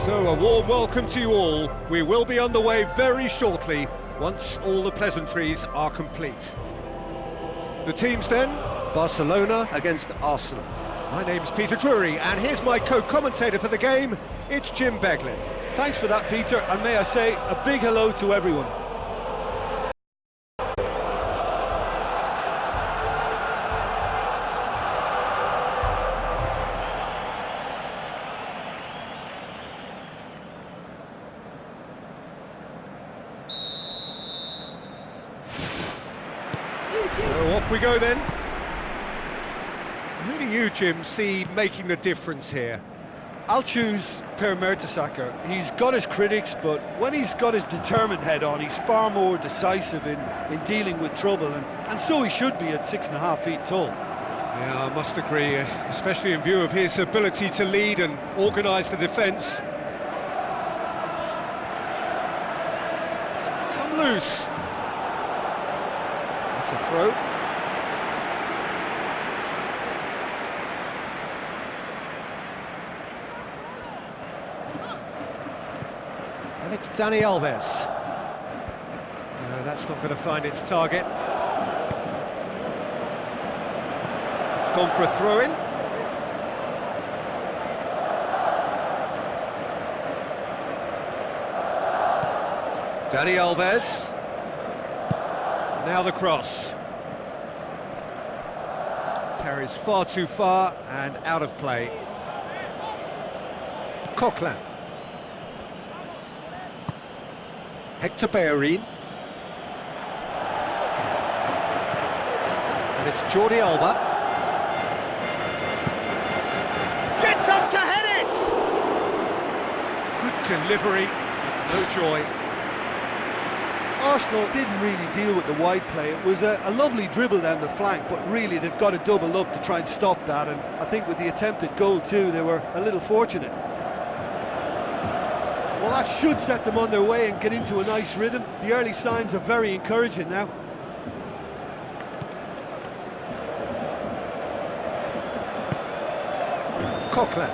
So, a warm welcome to you all. We will be underway very shortly, once all the pleasantries are complete. The teams then, Barcelona against Arsenal. My name's Peter Drury, and here's my co-commentator for the game, it's Jim Beglin. Thanks for that, Peter, and may I say a big hello to everyone. So off we go then. Who do you, Jim, see making the difference here? I'll choose Per Mertesacker. He's got his critics, but when he's got his determined head on, he's far more decisive in dealing with trouble, and so he should be at 6.5 feet tall. Yeah, I must agree, especially in view of his ability to lead and organise the defence. It's come loose. That's a throw. And it's Dani Alves. No, that's not going to find its target. It's gone for a throw-in. Dani Alves. Now the cross. Carries far too far and out of play. Coquelin. Hector Bellerin. And it's Jordi Alba. Gets up to head it! Good delivery, no joy. Arsenal didn't really deal with the wide play. It was a lovely dribble down the flank, but really they've got to double up to try and stop that, and I think with the attempted goal too, they were a little fortunate. Well, that should set them on their way and get into a nice rhythm. The early signs are very encouraging now. Coquelin.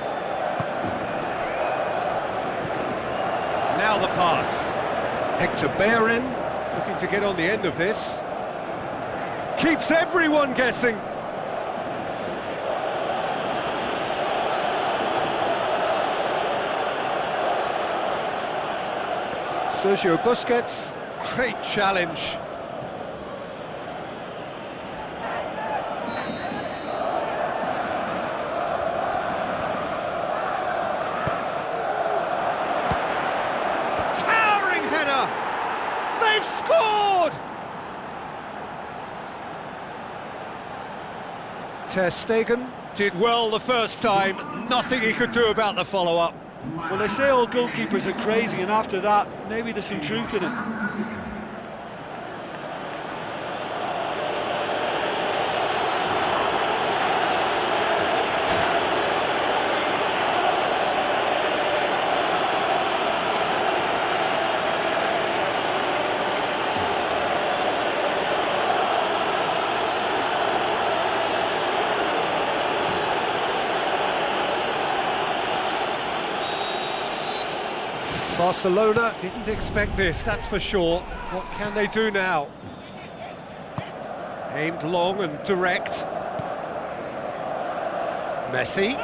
Now the pass. Hector Bellerin looking to get on the end of this. Keeps everyone guessing. Sergio Busquets, great challenge. Towering header! They've scored! Ter Stegen did well the first time, nothing he could do about the follow-up. Well, they say all goalkeepers are crazy, and after that, maybe there's some truth in it. Barcelona didn't expect this, that's for sure. What can they do now? Aimed long and direct. Messi.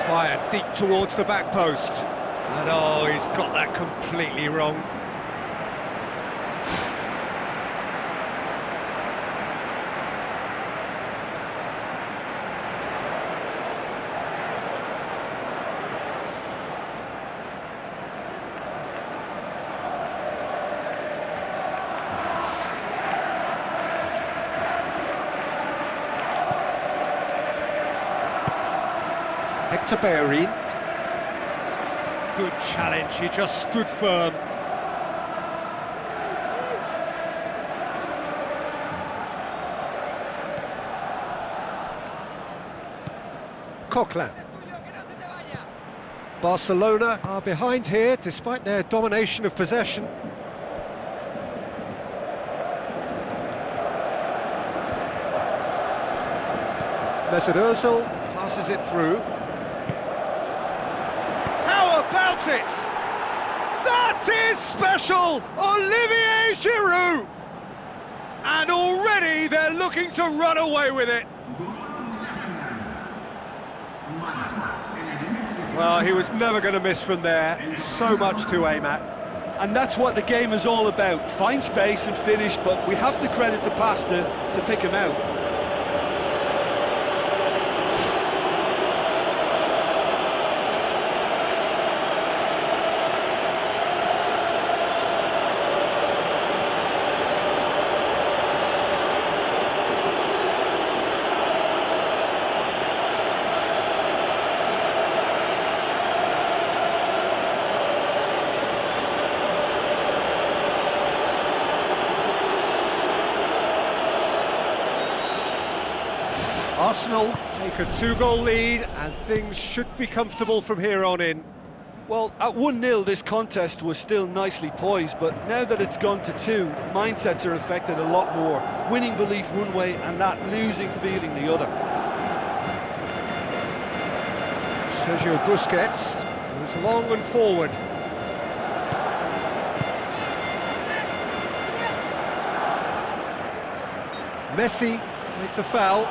Fired deep towards the back post. And oh, he's got that completely wrong. Hector Bellerin. Good challenge, he just stood firm. Coquelin. Barcelona are behind here despite their domination of possession. Mesut Ozil passes it through. stops it! That is special! Olivier Giroud! And already they're looking to run away with it. Well, he was never going to miss from there. So much to aim at. And that's what the game is all about. Find space and finish, but we have to credit the pass to pick him out. Arsenal take a 2-goal lead and things should be comfortable from here on in. Well, at 1-0 this contest was still nicely poised, but now that it's gone to 2, mindsets are affected a lot more. Winning belief one way and that losing feeling the other. Sergio Busquets goes long and forward. Messi with the foul.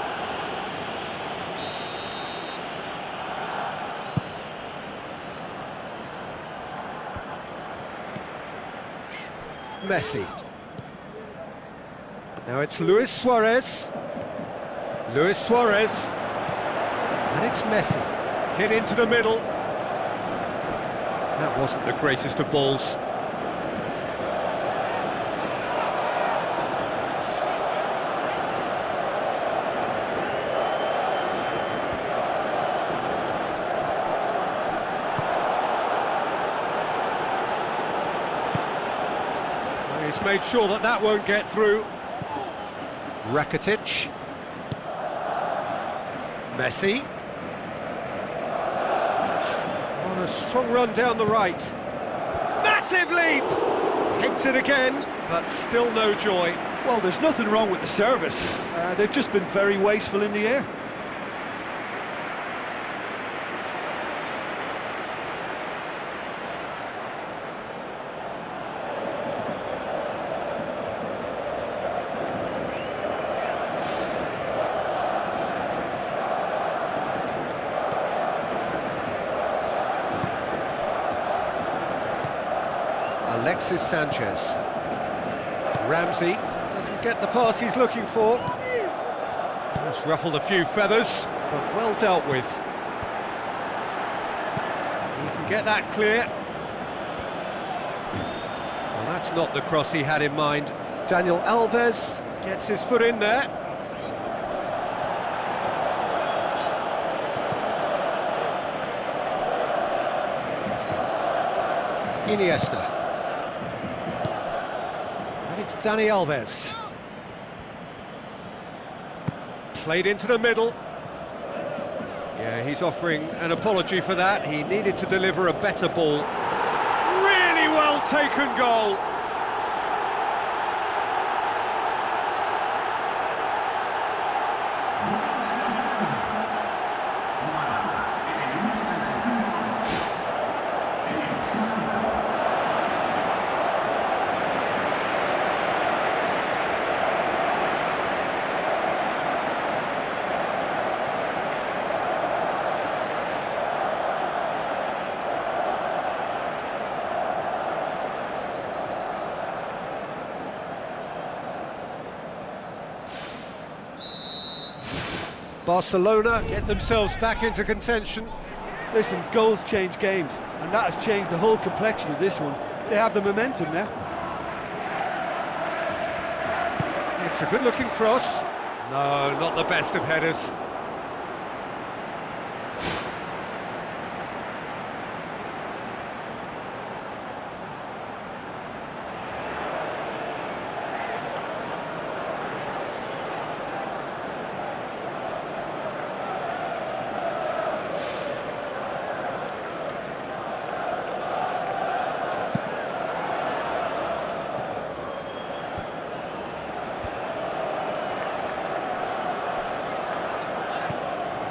Messi. Now it's Luis Suarez. Luis Suarez. And it's Messi. Hit into the middle. That wasn't the greatest of balls. He's made sure that that won't get through. Rakitic. Messi. On a strong run down the right. Massive leap! Hits it again, but still no joy. Well, there's nothing wrong with the service. They've just been very wasteful in the air. Alexis Sanchez. Ramsey doesn't get the pass he's looking for. That's ruffled a few feathers, but well dealt with. He can get that clear. Well, that's not the cross he had in mind. Daniel Alves gets his foot in there. Iniesta. And it's Dani Alves. Played into the middle. Yeah, he's offering an apology for that. He needed to deliver a better ball. Really well taken goal. Barcelona get themselves back into contention. Listen, goals change games, and that has changed the whole complexion of this one. They have the momentum now. It's a good-looking cross. No, not the best of headers.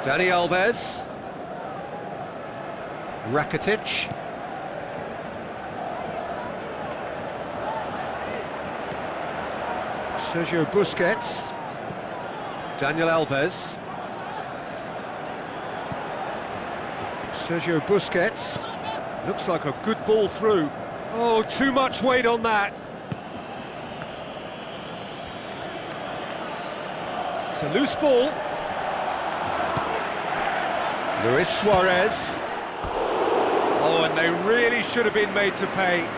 Dani Alves. Rakitic. Sergio Busquets. Daniel Alves. Sergio Busquets. Looks like a good ball through. Oh, too much weight on that. It's a loose ball. Luis Suarez. Oh, and they really should have been made to pay.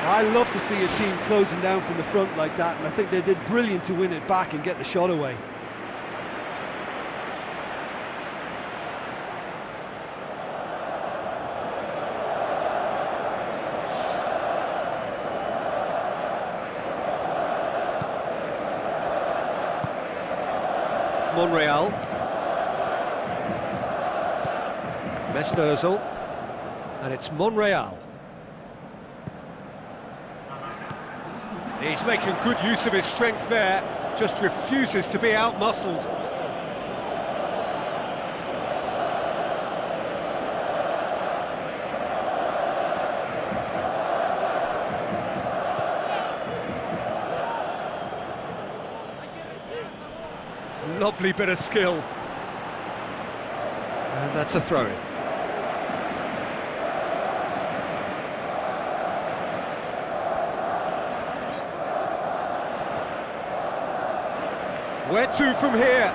I love to see a team closing down from the front like that, and I think they did brilliant to win it back and get the shot away. Monreal. Mesut Ozil. And it's Monreal. He's making good use of his strength there, just refuses to be out-muscled. Lovely bit of skill. And that's a throw-in. Where to from here?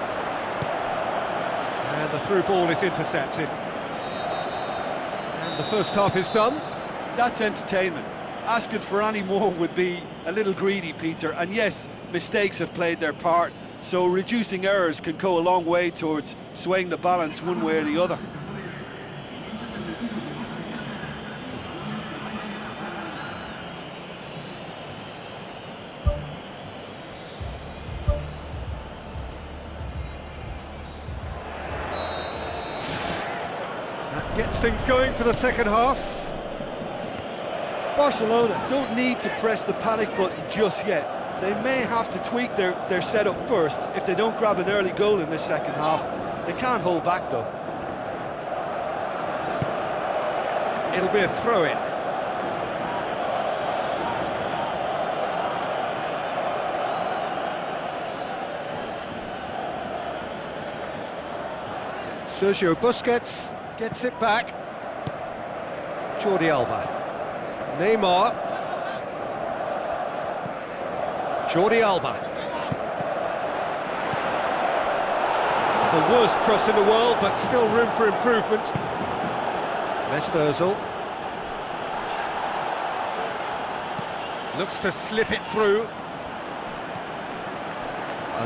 And the through ball is intercepted. And the first half is done. That's entertainment. Asking for any more would be a little greedy, Peter. And yes, mistakes have played their part, so reducing errors can go a long way towards swaying the balance one way or the other. That gets things going for the second half. Barcelona don't need to press the panic button just yet. They may have to tweak their setup first if they don't grab an early goal in this second half. They can't hold back though. It'll be a throw-in. Sergio Busquets gets it back. Jordi Alba. Neymar. Jordi Alba. The worst cross in the world, but still room for improvement. Mesut Ozil. Looks to slip it through.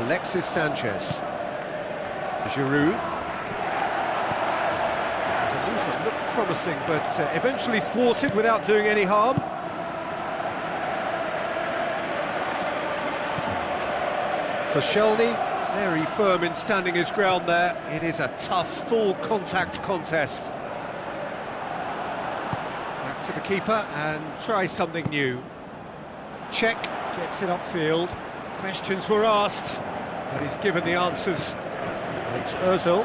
Alexis Sanchez. Giroud. The movement looked promising, but eventually thwarted without doing any harm. Koscielny, very firm in standing his ground there. It is a tough, full contact contest. Back to the keeper and try something new. Check, gets it upfield. Questions were asked, but he's given the answers. And it's Ozil.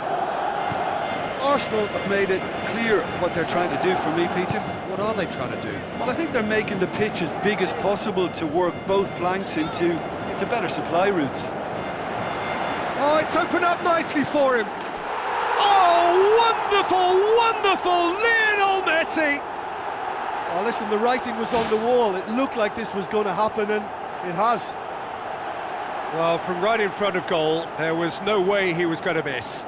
Arsenal have made it clear what they're trying to do for me, Peter. What are they trying to do? Well, I think they're making the pitch as big as possible to work both flanks into better supply routes. Oh, it's opened up nicely for him. Oh, wonderful, wonderful, Lionel Messi! Oh, listen, the writing was on the wall. It looked like this was going to happen, and it has. Well, from right in front of goal, there was no way he was going to miss.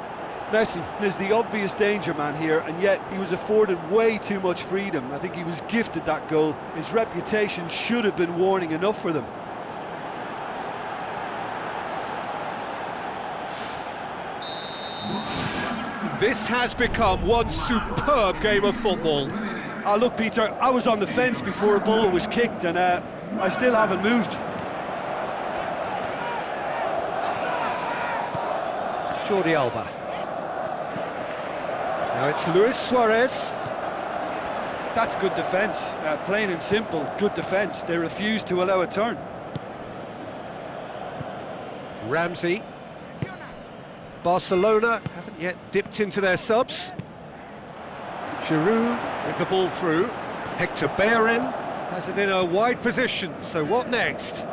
Messi is the obvious danger man here, and yet he was afforded way too much freedom. I think he was gifted that goal. His reputation should have been warning enough for them. This has become one superb game of football. Look, Peter, I was on the fence before a ball was kicked, and I still haven't moved. Jordi Alba. Now it's Luis Suarez. That's good defence, plain and simple, good defence. They refuse to allow a turn. Ramsey. Barcelona haven't yet dipped into their subs. Giroud with the ball through. Hector Bellerin has it in a wide position, so what next?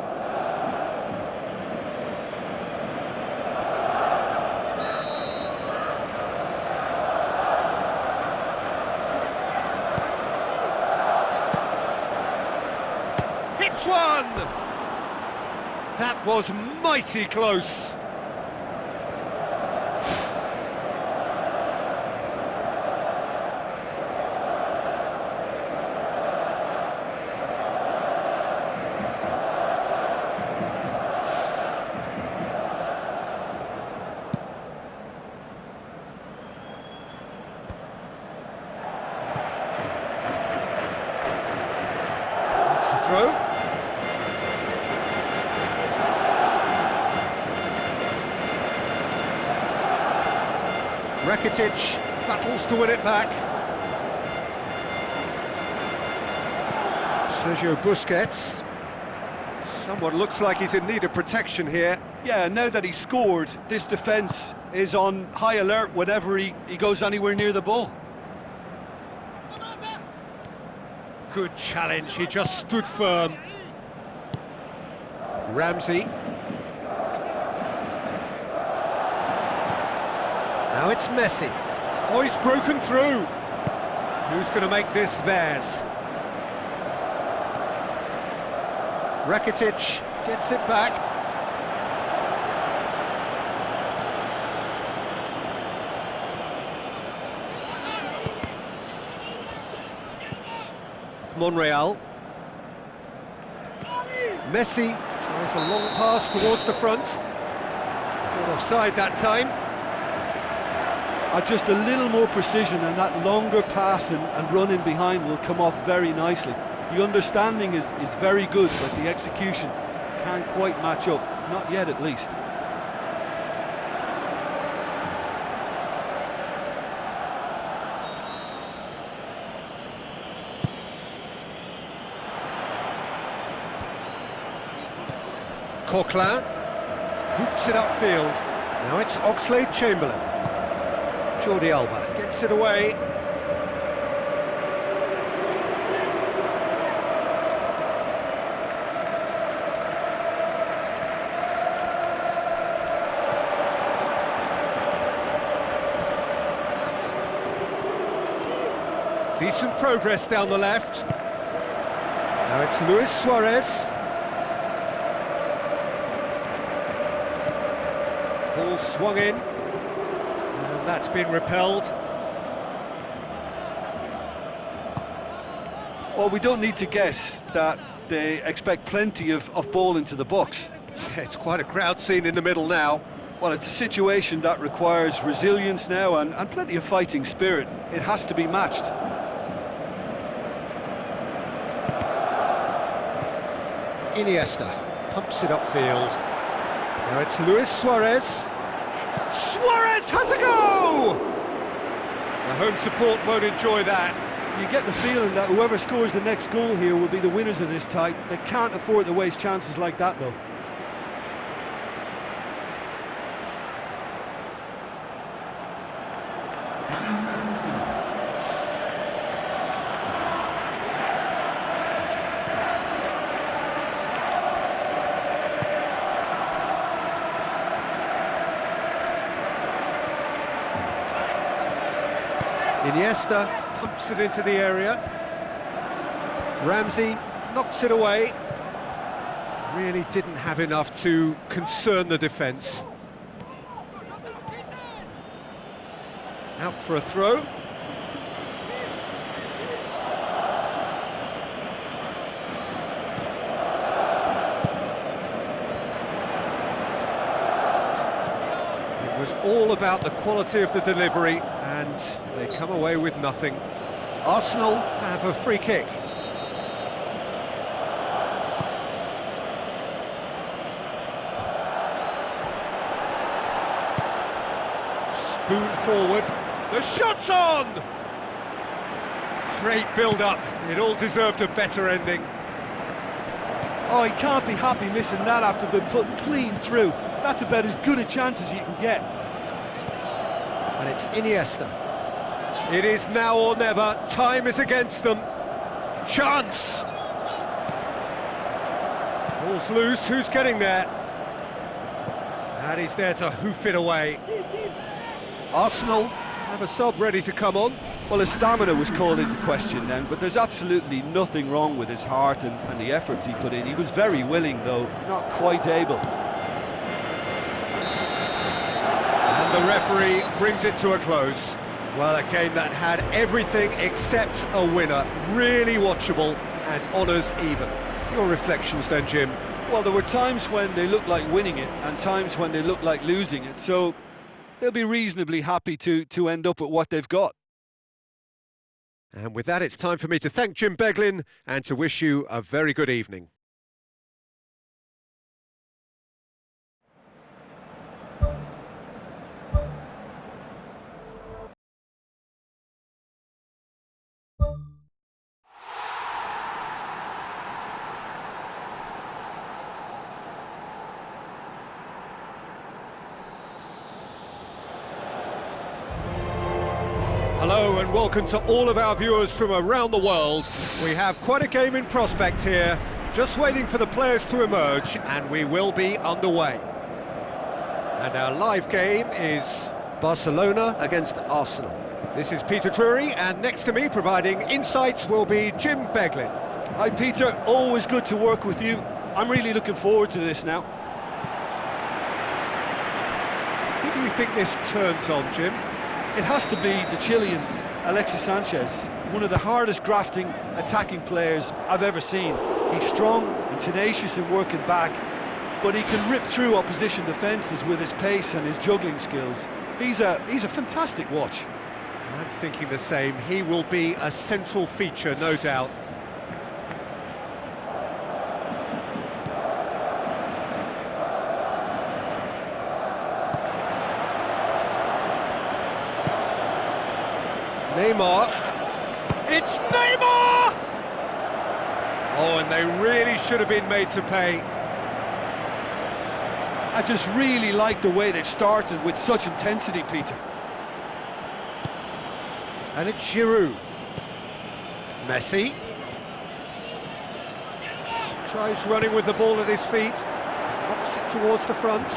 this one! That was mighty close. That's the throw. Rakitic battles to win it back. Sergio Busquets. Someone looks like he's in need of protection here. Yeah, now that he's scored, this defence is on high alert whenever he goes anywhere near the ball. Good challenge, he just stood firm. Ramsey. Now it's Messi. Oh, he's broken through. Who's going to make this theirs? Rakitic gets it back. Monreal. Messi tries a long pass towards the front. Not offside that time. Just a little more precision, and that longer pass and run in behind will come off very nicely. The understanding is very good, but the execution can't quite match up. Not yet, at least. Coquelin boots it upfield. Now it's Oxlade-Chamberlain. Jordi Alba gets it away. Decent progress down the left. Now it's Luis Suarez. Ball swung in. And that's been repelled. Well, we don't need to guess that they expect plenty of ball into the box. Yeah, it's quite a crowd scene in the middle now. Well, it's a situation that requires resilience now and plenty of fighting spirit. It has to be matched. Iniesta pumps it upfield. Now it's Luis Suarez. Suarez has a go! The home support won't enjoy that. You get the feeling that whoever scores the next goal here will be the winners of this tie. They can't afford to waste chances like that, though. Iniesta pumps it into the area. Ramsey knocks it away. Really didn't have enough to concern the defence. Out for a throw. It was all about the quality of the delivery, and they come away with nothing. Arsenal have a free kick. Spoon forward, the shot's on! Great build-up, it all deserved a better ending. Oh, he can't be happy missing that after being put clean through. That's about as good a chance as you can get. And it's Iniesta. It is now or never, time is against them. Chance! Ball's loose, who's getting there? And he's there to hoof it away. Arsenal have a sub ready to come on. Well, his stamina was called into question then, but there's absolutely nothing wrong with his heart and the efforts he put in. He was very willing, though, not quite able. And the referee brings it to a close. Well, a game that had everything except a winner. Really watchable and honours even. Your reflections then, Jim? Well, there were times when they looked like winning it and times when they looked like losing it, so they'll be reasonably happy to end up with what they've got. And with that, it's time for me to thank Jim Beglin and to wish you a very good evening. Hello and welcome to all of our viewers from around the world. We have quite a game in prospect here, just waiting for the players to emerge, and we will be underway. And our live game is Barcelona against Arsenal. This is Peter Drury, and next to me providing insights will be Jim Beglin. Hi Peter, always good to work with you. I'm really looking forward to this now. Who do you think this turns on, Jim? It has to be the Chilean, Alexis Sanchez, one of the hardest grafting attacking players I've ever seen. He's strong and tenacious in working back, but he can rip through opposition defences with his pace and his juggling skills. He's a fantastic watch. I'm thinking the same. He will be a central feature, no doubt. Neymar. It's Neymar! Oh, and they really should have been made to pay. I just really like the way they've started with such intensity, Peter. And it's Giroud. Messi. Tries running with the ball at his feet. Knocks it towards the front.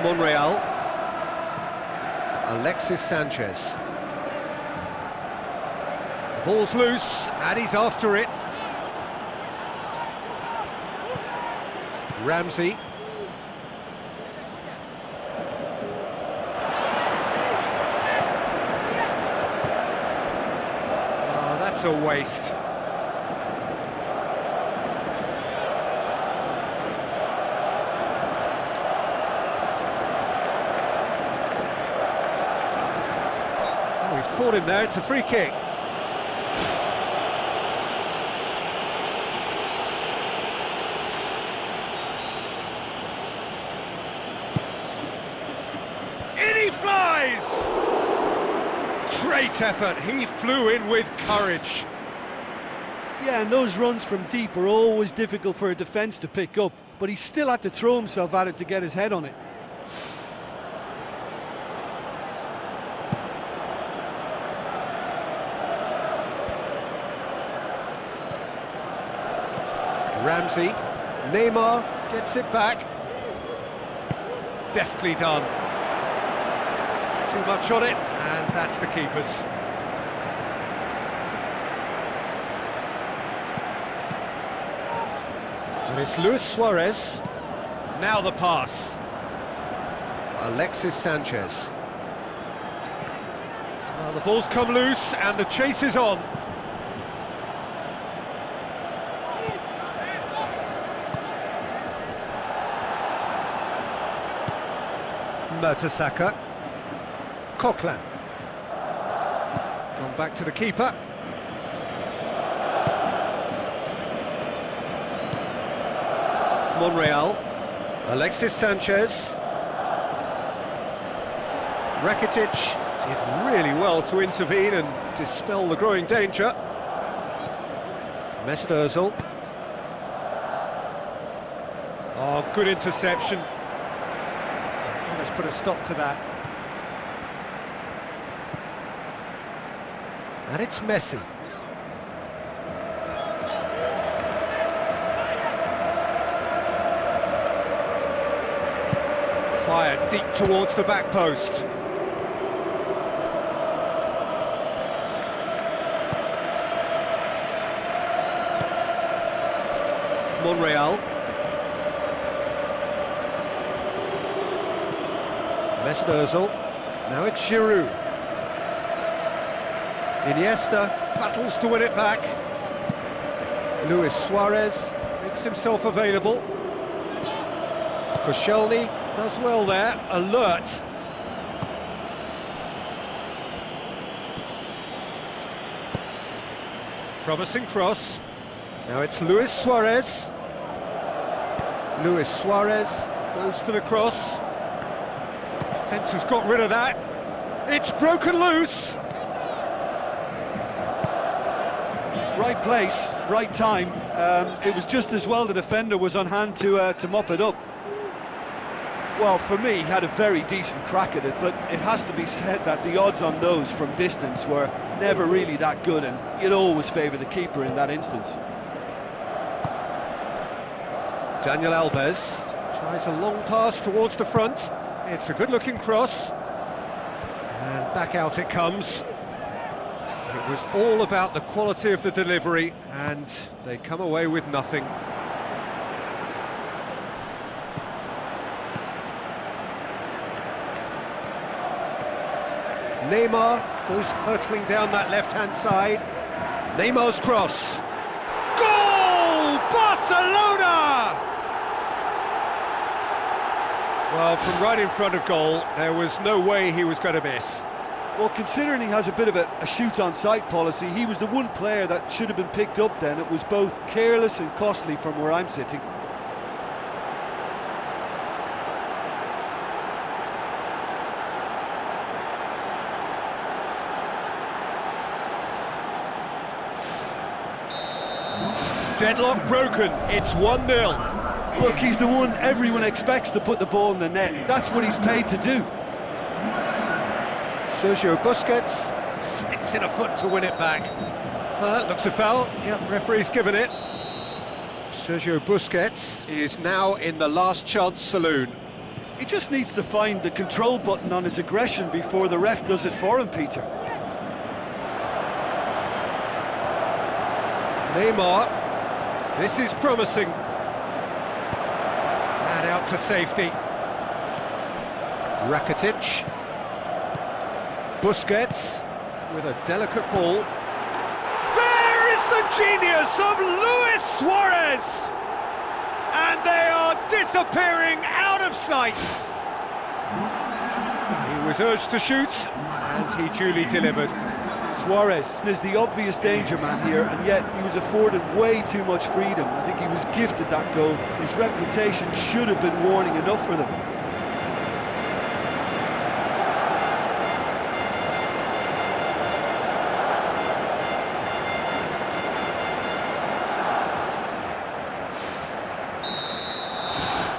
Monreal. Alexis Sanchez. The ball's loose, and he's after it. Ramsey. Oh, that's a waste. He's caught him there, it's a free kick. In he flies! Great effort, he flew in with courage. Yeah, and those runs from deep are always difficult for a defence to pick up, but he still had to throw himself at it to get his head on it. Ramsey, Neymar gets it back. Deftly done. Too much on it, and that's the keeper's. And it's Luis Suarez. Now the pass. Alexis Sanchez. Well, the ball's come loose, and the chase is on. Mertesacker. Coquelin. Gone back to the keeper. Monreal. Alexis Sanchez. Rakitic did really well to intervene and dispel the growing danger. Mesut Ozil. Oh, good interception. Let's put a stop to that. And it's Messi. Fired deep towards the back post. Monreal. Mesut Ozil. Now it's Giroud. Iniesta battles to win it back. Luis Suarez makes himself available. Koscielny does well there, alert. Promising cross. Now it's Luis Suarez. Luis Suarez goes for the cross. Defence has got rid of that. It's broken loose. Right place, right time. It was just as well the defender was on hand to mop it up. Well, for me, he had a very decent crack at it, but it has to be said that the odds on those from distance were never really that good, and you'd always favour the keeper in that instance. Daniel Alves tries a long pass towards the front. It's a good-looking cross. And back out it comes. It was all about the quality of the delivery, and they come away with nothing. Neymar goes hurtling down that left-hand side. Neymar's cross. Goal! Barcelona! Well, from right in front of goal, there was no way he was going to miss. Well, considering he has a bit of a shoot-on-sight policy, he was the one player that should have been picked up then. It was both careless and costly from where I'm sitting. Deadlock broken, it's 1-0. Look, he's the one everyone expects to put the ball in the net. That's what he's paid to do. Sergio Busquets sticks in a foot to win it back. Looks a foul. Yep, referee's given it. Sergio Busquets is now in the last chance saloon. He just needs to find the control button on his aggression before the ref does it for him, Peter. Neymar. This is promising. And out to safety. Rakitic. Busquets with a delicate ball. There is the genius of Luis Suarez! And they are disappearing out of sight. He was urged to shoot, and he duly delivered. Suarez is the obvious danger man here, and yet he was afforded way too much freedom. I think he was gifted that goal. His reputation should have been warning enough for them.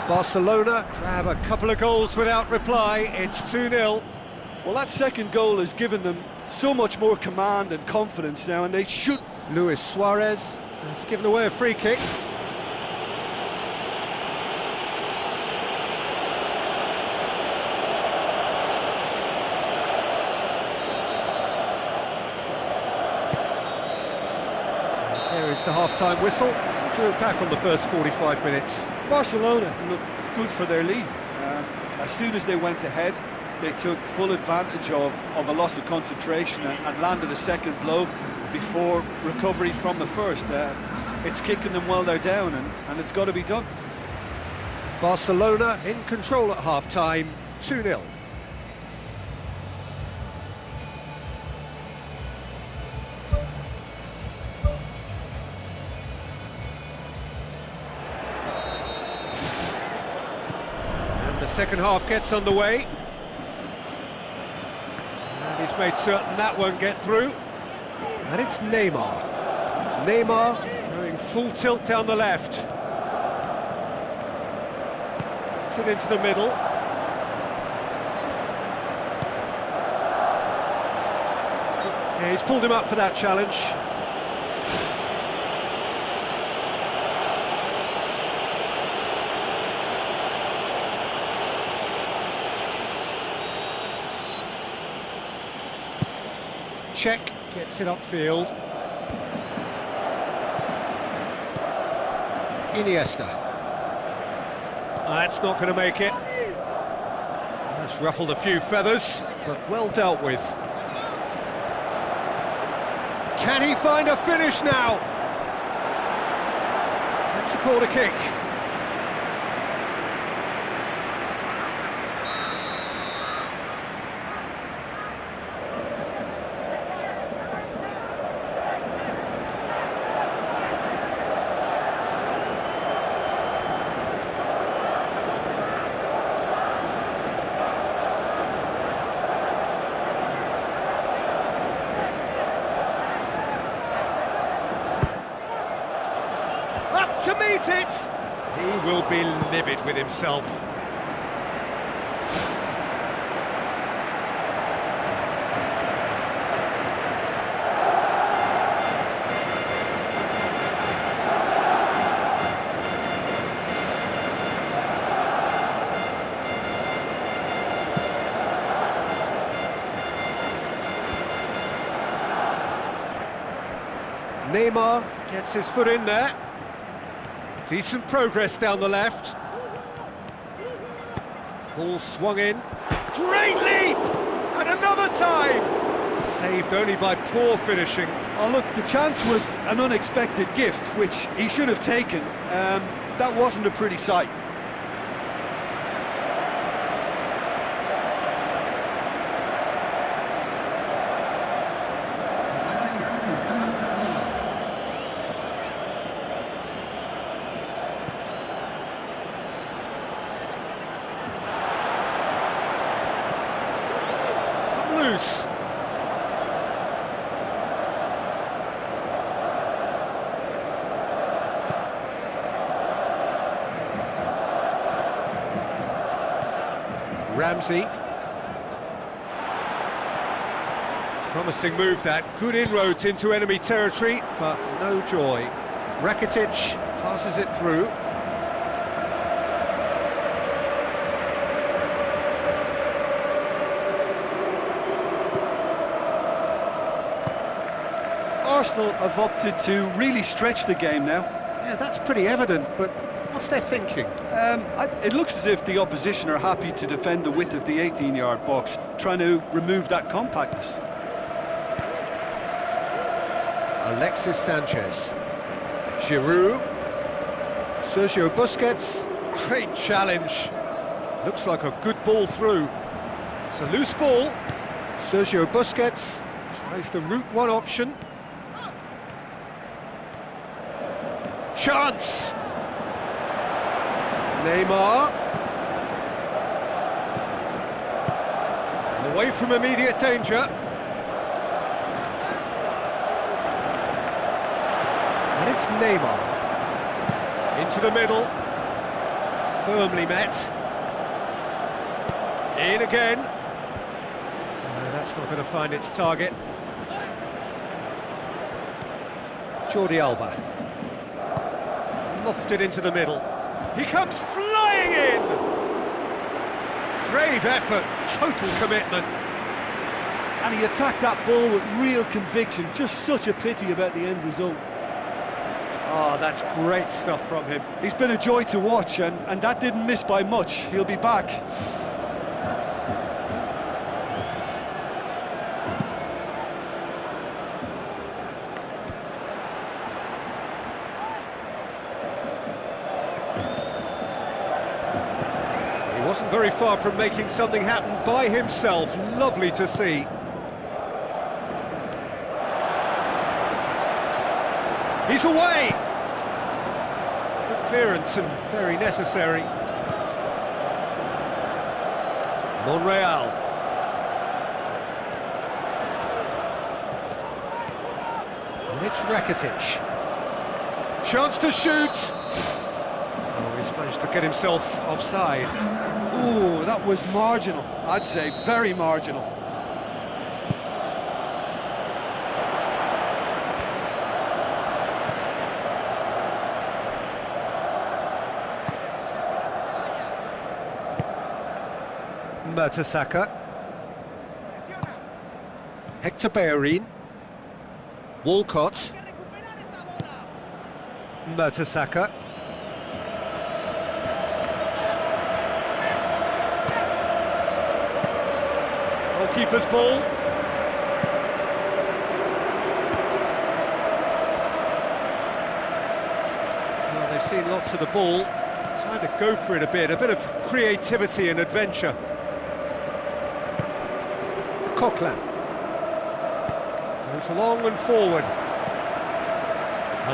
Barcelona grab a couple of goals without reply. It's 2-0. Well, that second goal has given them so much more command and confidence now, and they should... Luis Suarez has given away a free kick. There is the half-time whistle. To look back on the first 45 minutes. Barcelona looked good for their lead. As soon as they went ahead, they took full advantage of a loss of concentration and landed a second blow before recovery from the first. It's kicking them while they're down, and it's got to be done. Barcelona in control at half-time, 2-0. The second half gets underway, and he's made certain that won't get through, and it's Neymar. Neymar going full tilt down the left. Gets it into the middle. Yeah, he's pulled him up for that challenge. Check gets it upfield. Iniesta. That's not going to make it. That's ruffled a few feathers, but well dealt with. Can he find a finish now? That's a corner kick. Up to meet it! He will be livid with himself. Neymar gets his foot in there. Decent progress down the left. Ball swung in. Great leap! And another time! Saved only by poor finishing. Oh look, the chance was an unexpected gift, which he should have taken. That wasn't a pretty sight. Loose. Ramsey. Promising move that. Good inroads into enemy territory, but no joy. Rakitic passes it through. Arsenal have opted to really stretch the game now. Yeah, that's pretty evident, but what's their thinking? It looks as if the opposition are happy to defend the width of the 18-yard box, trying to remove that compactness. Alexis Sanchez. Giroud. Sergio Busquets. Great challenge. Looks like a good ball through. It's a loose ball. Sergio Busquets tries the route one option. Chance! Neymar. Away from immediate danger. And it's Neymar. Into the middle. Firmly met. In again. No, that's not going to find its target. Jordi Alba. Lofted into the middle. He comes flying in! Brave effort, total commitment. And he attacked that ball with real conviction. Just such a pity about the end result. Oh, that's great stuff from him. He's been a joy to watch, and that didn't miss by much. He'll be back. He wasn't very far from making something happen by himself. Lovely to see. He's away! Good clearance and very necessary. Monreal. And it's Rakitic. Chance to shoot! Oh, he's managed to get himself offside. Ooh, that was marginal. I'd say very marginal. Mertesacker. Hector Bellerin. Walcott. Mertesacker. Goalkeeper's ball. Well, they've seen lots of the ball. Time to go for it a bit of creativity and adventure. Coquelin. Goes long and forward.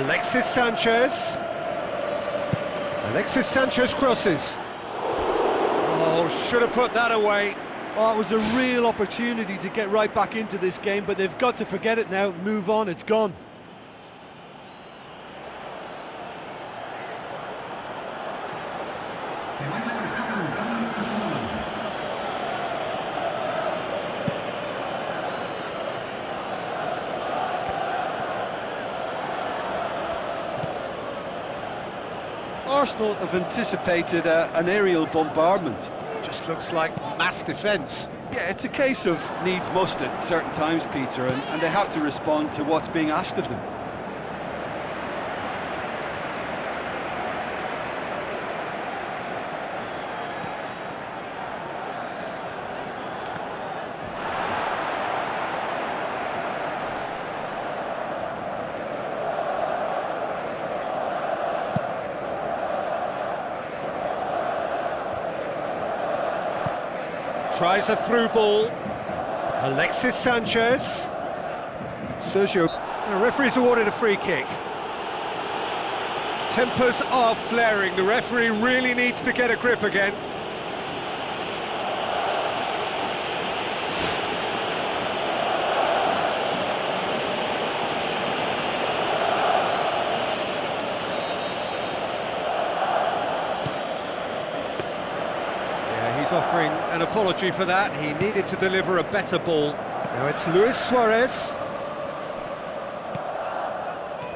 Alexis Sanchez. Alexis Sanchez crosses. Oh, should have put that away. Oh, it was a real opportunity to get right back into this game, but they've got to forget it now, move on, it's gone. Arsenal have anticipated an aerial bombardment. Just looks like mass defence. Yeah, it's a case of needs must at certain times, Peter, and they have to respond to what's being asked of them. Tries a through ball. Alexis Sanchez. Sergio. The referee's awarded a free kick. Tempers are flaring. The referee really needs to get a grip again. He's offering an apology for that. He needed to deliver a better ball. Now it's Luis Suarez.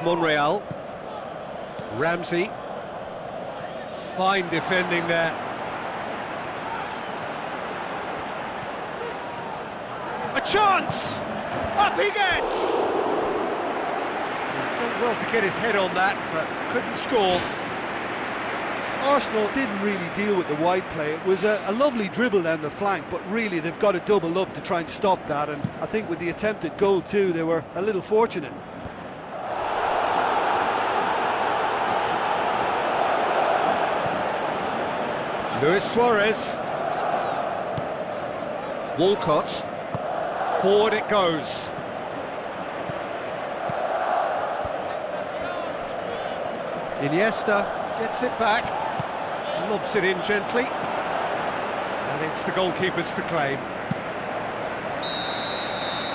Monreal. Ramsey. Fine defending there. A chance! Up he gets! He's done well to get his head on that, but couldn't score. Arsenal didn't really deal with the wide play. It was a lovely dribble down the flank, but really they've got to double up to try and stop that, and I think with the attempted goal too, they were a little fortunate. Luis Suarez. Walcott. Forward it goes. Iniesta gets it back. Lobs it in gently, and it's the goalkeeper's to claim.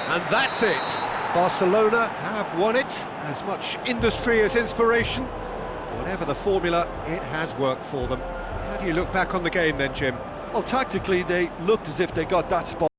And that's it. Barcelona have won it. As much industry as inspiration. Whatever the formula, it has worked for them. How do you look back on the game then, Jim? Well, tactically, they looked as if they got that spot